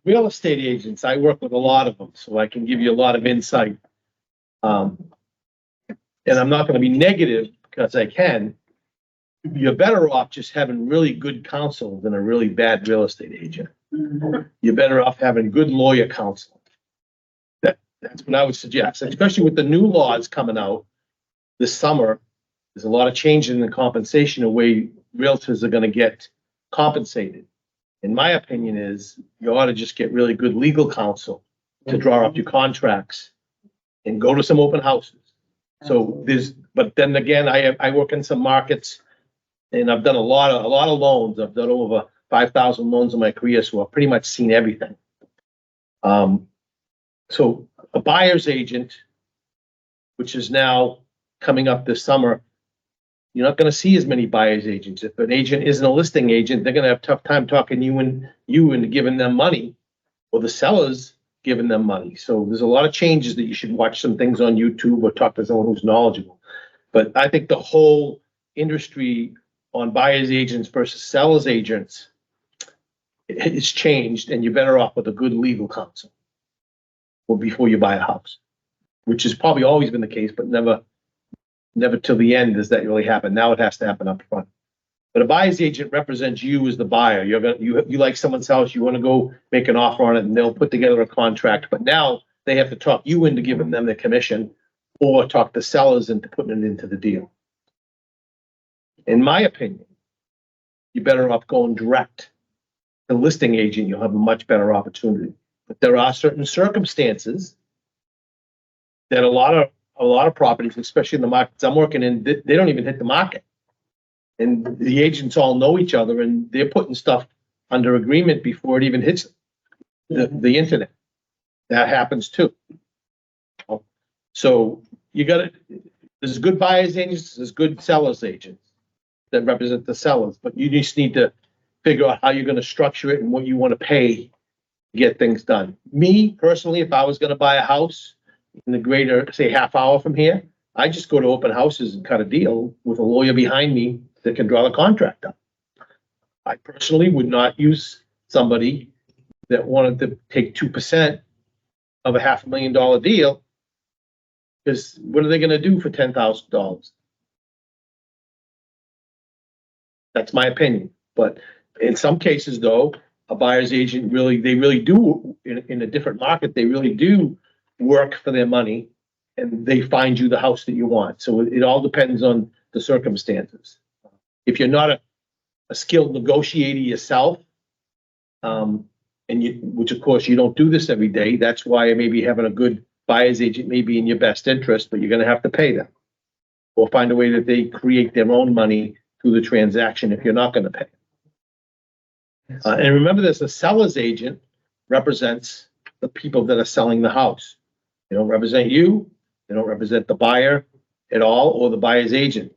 Real estate agents, I work with a lot of them, so I can give you a lot of insight. And I'm not gonna be negative because I can. You're better off just having really good counsel than a really bad real estate agent. You're better off having good lawyer counsel. That's what I would suggest, especially with the new laws coming out this summer. There's a lot of change in the compensation, the way realtors are gonna get compensated. In my opinion is you ought to just get really good legal counsel to draw up your contracts and go to some open houses. So but then again, I work in some markets and I've done a lot of loans. I've done over 5,000 loans in my career, so I've pretty much seen everything. So a buyer's agent, which is now coming up this summer, you're not going to see as many buyer's agents. If an agent isn't a listing agent, they're going to have a tough time talking you into giving them money, or the sellers giving them money. So there's a lot of changes that you should watch some things on YouTube or talk to someone who's knowledgeable. But I think the whole industry on buyer's agents versus sellers agents, it's changed, and you're better off with a good legal counsel before you buy a house, which has probably always been the case, but never till the end does that really happen. Now it has to happen up front. But a buyer's agent represents you as the buyer. You like someone's house, you want to go make an offer on it, and they'll put together a contract. But now they have to talk you into giving them the commission, or talk the sellers into putting it into the deal. In my opinion, you're better off going direct. The listing agent, you'll have a much better opportunity. But there are certain circumstances that a lot of properties, especially in the markets I'm working in, they don't even hit the market. And the agents all know each other, and they're putting stuff under agreement before it even hits the internet. That happens too. So there's good buyers agents, there's good sellers agents that represent the sellers, but you just need to figure out how you're going to structure it and what you want to pay to get things done. Me personally, if I was going to buy a house in the greater, say, half hour from here, I just go to open houses and cut a deal with a lawyer behind me that can draw the contract up. I personally would not use somebody that wanted to take 2% of a $500,000 deal, because what are they going to do for $10,000? That's my opinion. But in some cases, though, a buyer's agent they really do, in a different market, they really do work for their money, and they find you the house that you want. So it all depends on the circumstances. If you're not a skilled negotiator yourself, which of course you don't do this every day, that's why maybe having a good buyer's agent may be in your best interest, but you're going to have to pay them, or find a way that they create their own money through the transaction if you're not going to pay. And remember this, a seller's agent represents the people that are selling the house. They don't represent you. They don't represent the buyer at all, or the buyer's agent.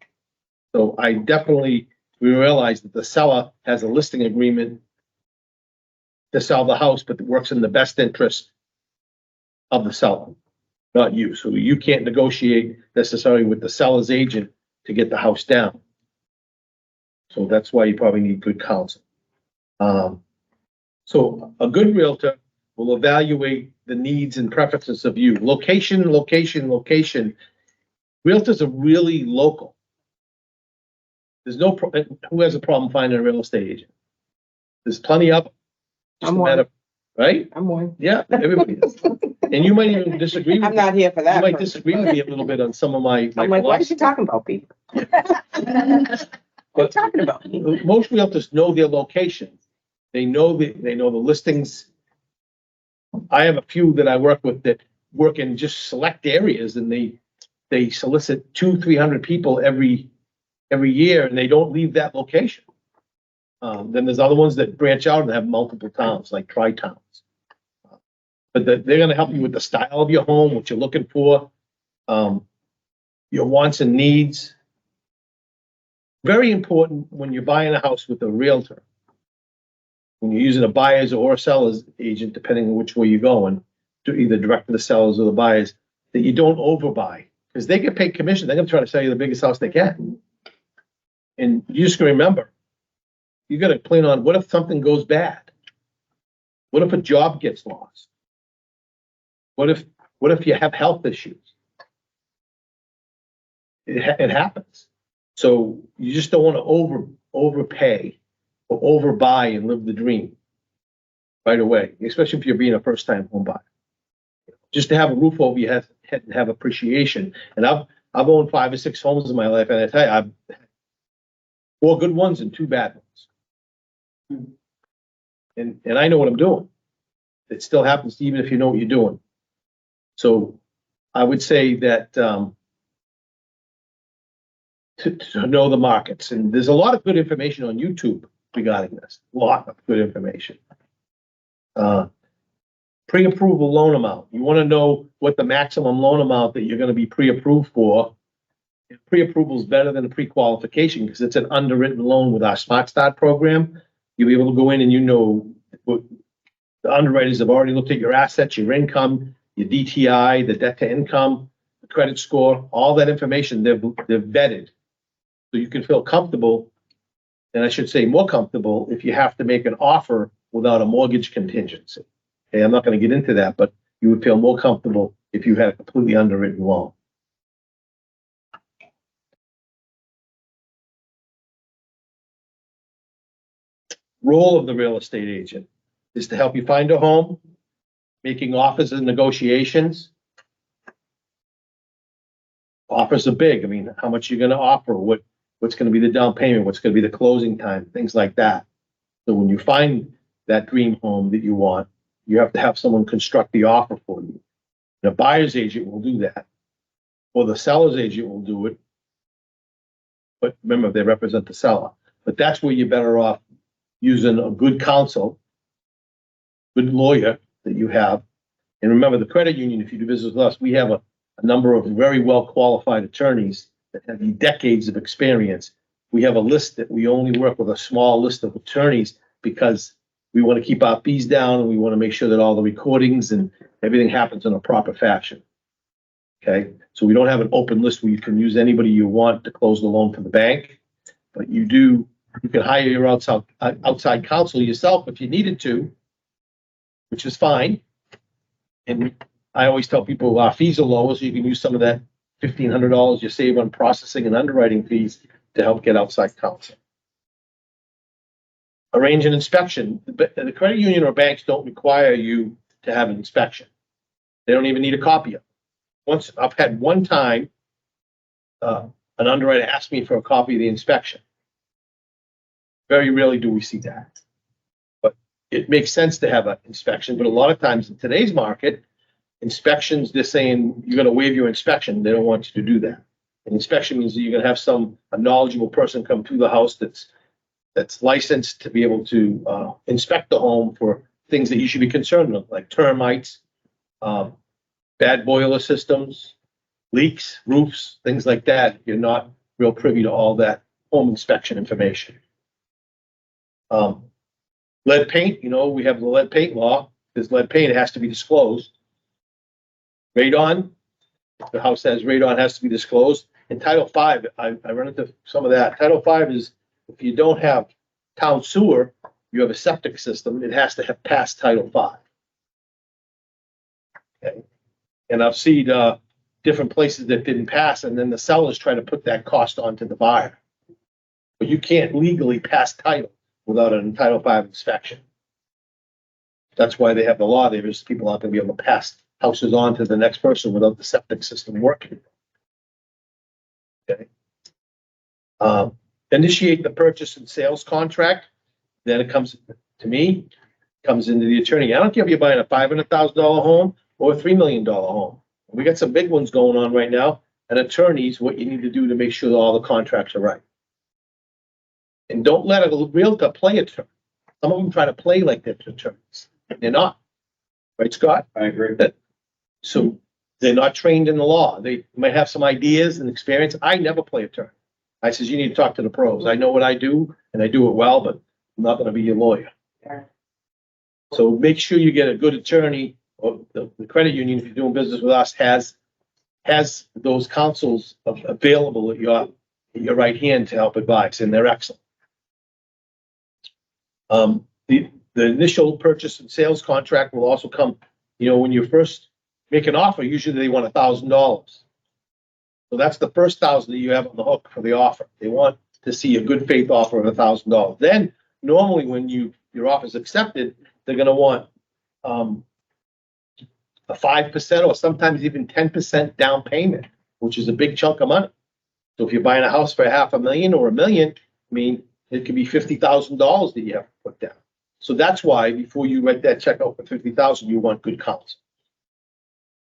So we realize that the seller has a listing agreement to sell the house, but it works in the best interest of the seller, not you. So you can't negotiate necessarily with the seller's agent to get the house down. So that's why you probably need good counsel. So a good realtor will evaluate the needs and preferences of you. Location. Realtors are really local. There's who has a problem finding a real estate agent? There's plenty of them. I'm one. Right? I'm one. Yeah, everybody is. And you might even disagree with I'm me. not here for that. You might disagree with me a little bit on some of my I'm like, what is she philosophy. talking about, Pete? What are you talking about? Most realtors know their locations. They know the listings. I have a few that I work with that work in just select areas, and they solicit 200-300 people every year, and they don't leave that location. Then there's other ones that branch out and have multiple towns, like tri-towns. But they're going to help you with the style of your home, what you're looking for, your wants and needs. Very important when you're buying a house with a realtor, when you're using a buyer's or a seller's agent, depending on which way you're going, to either direct to the sellers or the buyers, that you don't overbuy, because they get paid commission. They're going to try to sell you the biggest house they can. And you just got to remember, you got to plan on, what if something goes bad? What if a job gets lost? What if you have health issues? It happens. So you just don't want to overpay or overbuy and live the dream right away, especially if you're being a first time home buyer. Just to have a roof over your head and have appreciation. And I've owned 5 or 6 homes in my life, and I tell you, I've had 4 good ones and 2 bad ones. And I know what I'm doing. It still happens even if you know what you're doing. So I would say that to know the markets, and there's a lot of good information on YouTube regarding this. A lot of good information. Pre-approval loan amount. You want to know what the maximum loan amount that you're going to be pre-approved for. Pre-approval is better than a pre-qualification because it's an underwritten loan with our Smart Start program. You'll be able to go in and the underwriters have already looked at your assets, your income, your DTI, the debt to income, the credit score, all that information they've vetted. So you can feel comfortable, and I should say more comfortable, if you have to make an offer without a mortgage contingency. Okay, I'm not going to get into that, but you would feel more comfortable if you had a completely underwritten loan. Role of the real estate agent is to help you find a home, making offers and negotiations. Offers are big. I mean, how much you're going to offer, what's going to be the down payment, what's going to be the closing time, things like that. So when you find that dream home that you want, you have to have someone construct the offer for you. The buyer's agent will do that, or the seller's agent will do it. But remember, they represent the seller. But that's where you're better off using a good counsel, good lawyer that you have. And remember, the credit union, if you do business with us, we have a number of very well qualified attorneys that have decades of experience. We have a list that we only work with a small list of attorneys because we want to keep our fees down and we want to make sure that all the recordings and everything happens in a proper fashion. Okay, so we don't have an open list where you can use anybody you want to close the loan for the bank, but you can hire your outside counsel yourself if you needed to, which is fine. And I always tell people our fees are lower, so you can use some of that $1,500 you save on processing and underwriting fees to help get outside counsel. Arrange an inspection. The credit union or banks don't require you to have an inspection. They don't even need a copy of it. I've had one time, an underwriter asked me for a copy of the inspection. Very rarely do we see that. But it makes sense to have an inspection, but a lot of times in today's market, inspections, they're saying you're going to waive your inspection. They don't want you to do that. An inspection means that you're going to have a knowledgeable person come to the house that's licensed to be able to inspect the home for things that you should be concerned with, like termites, bad boiler systems, leaks, roofs, things like that. You're not real privy to all that home inspection information. Lead paint, we have the lead paint law. There's lead paint, it has to be disclosed. Radon, the house has radon, has to be disclosed. In Title V, I run into some of that. Title V is if you don't have town sewer, you have a septic system, it has to have passed Title V. Okay. And I've seen different places that didn't pass, and then the sellers try to put that cost onto the buyer. But you can't legally pass title without an Title V inspection. That's why they have the law there, is people aren't going to be able to pass houses on to the next person without the septic system working. Okay. Initiate the purchase and sales contract. Then it comes to me, comes into the attorney. I don't care if you're buying a $500,000 home or a $3 million home. We got some big ones going on right now. And attorneys, what you need to do to make sure that all the contracts are right. And don't let a realtor play attorney. Some of them try to play like they're attorneys. They're not. Right, Scott? I agree. So they're not trained in the law. They might have some ideas and experience. I never play attorney. I says, you need to talk to the pros. I know what I do and I do it well, but I'm not going to be your lawyer. So make sure you get a good attorney, or the credit union, if you're doing business with us, has those counsels available at your right hand to help advise, and they're excellent. The The initial purchase and sales contract will also come, when you first make an offer, usually they want $1,000. So that's the first 1,000 that you have on the hook for the offer. They want to see a good faith offer of $1,000. Then normally when your offer is accepted, they're gonna want a 5% or sometimes even 10% down payment, which is a big chunk of money. So if you're buying a house for $500,000 or $1 million, it could be $50,000 that you have to put down. So that's why before you write that check out for $50,000, you want good counsel.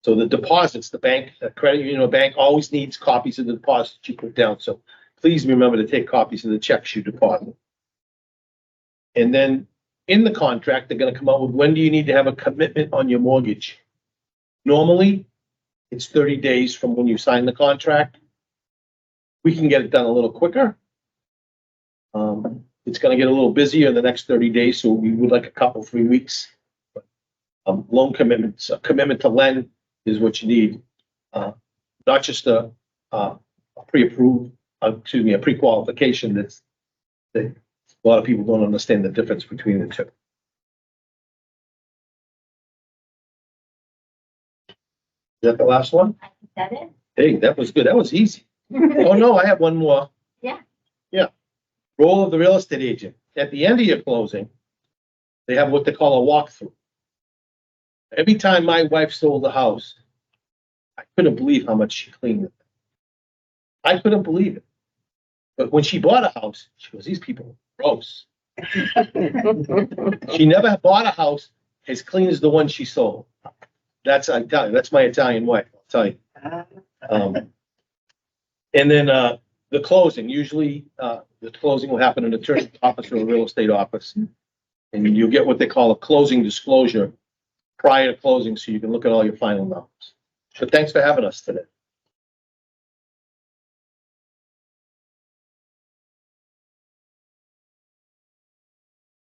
So the deposits, the bank, the credit union, bank always needs copies of the deposits you put down. So please remember to take copies of the checks you deposit. And then in the contract, they're going to come out with when do you need to have a commitment on your mortgage? Normally, it's 30 days from when you sign the contract. We can get it done a little quicker. It's going to get a little busier in the next 30 days, so we would like a couple, 3 weeks. Loan commitments, a commitment to lend is what you need, not just a pre-approved, a pre-qualification. That a lot of people don't understand the difference between the two. Is that the last one? I think that is. Hey, that was good. That was easy. Oh, no, I have one more. Yeah. Yeah. Role of the real estate agent. At the end of your closing, they have what they call a walkthrough. Every time my wife sold a house, I couldn't believe how much she cleaned it. I couldn't believe it. But when she bought a house, she goes, these people are gross. She never bought a house as clean as the one she sold. That's my Italian wife, I'll tell you. And then the closing, usually the closing will happen in an attorney's office or a real estate office. And you'll get what they call a closing disclosure prior to closing, so you can look at all your final numbers. So thanks for having us today.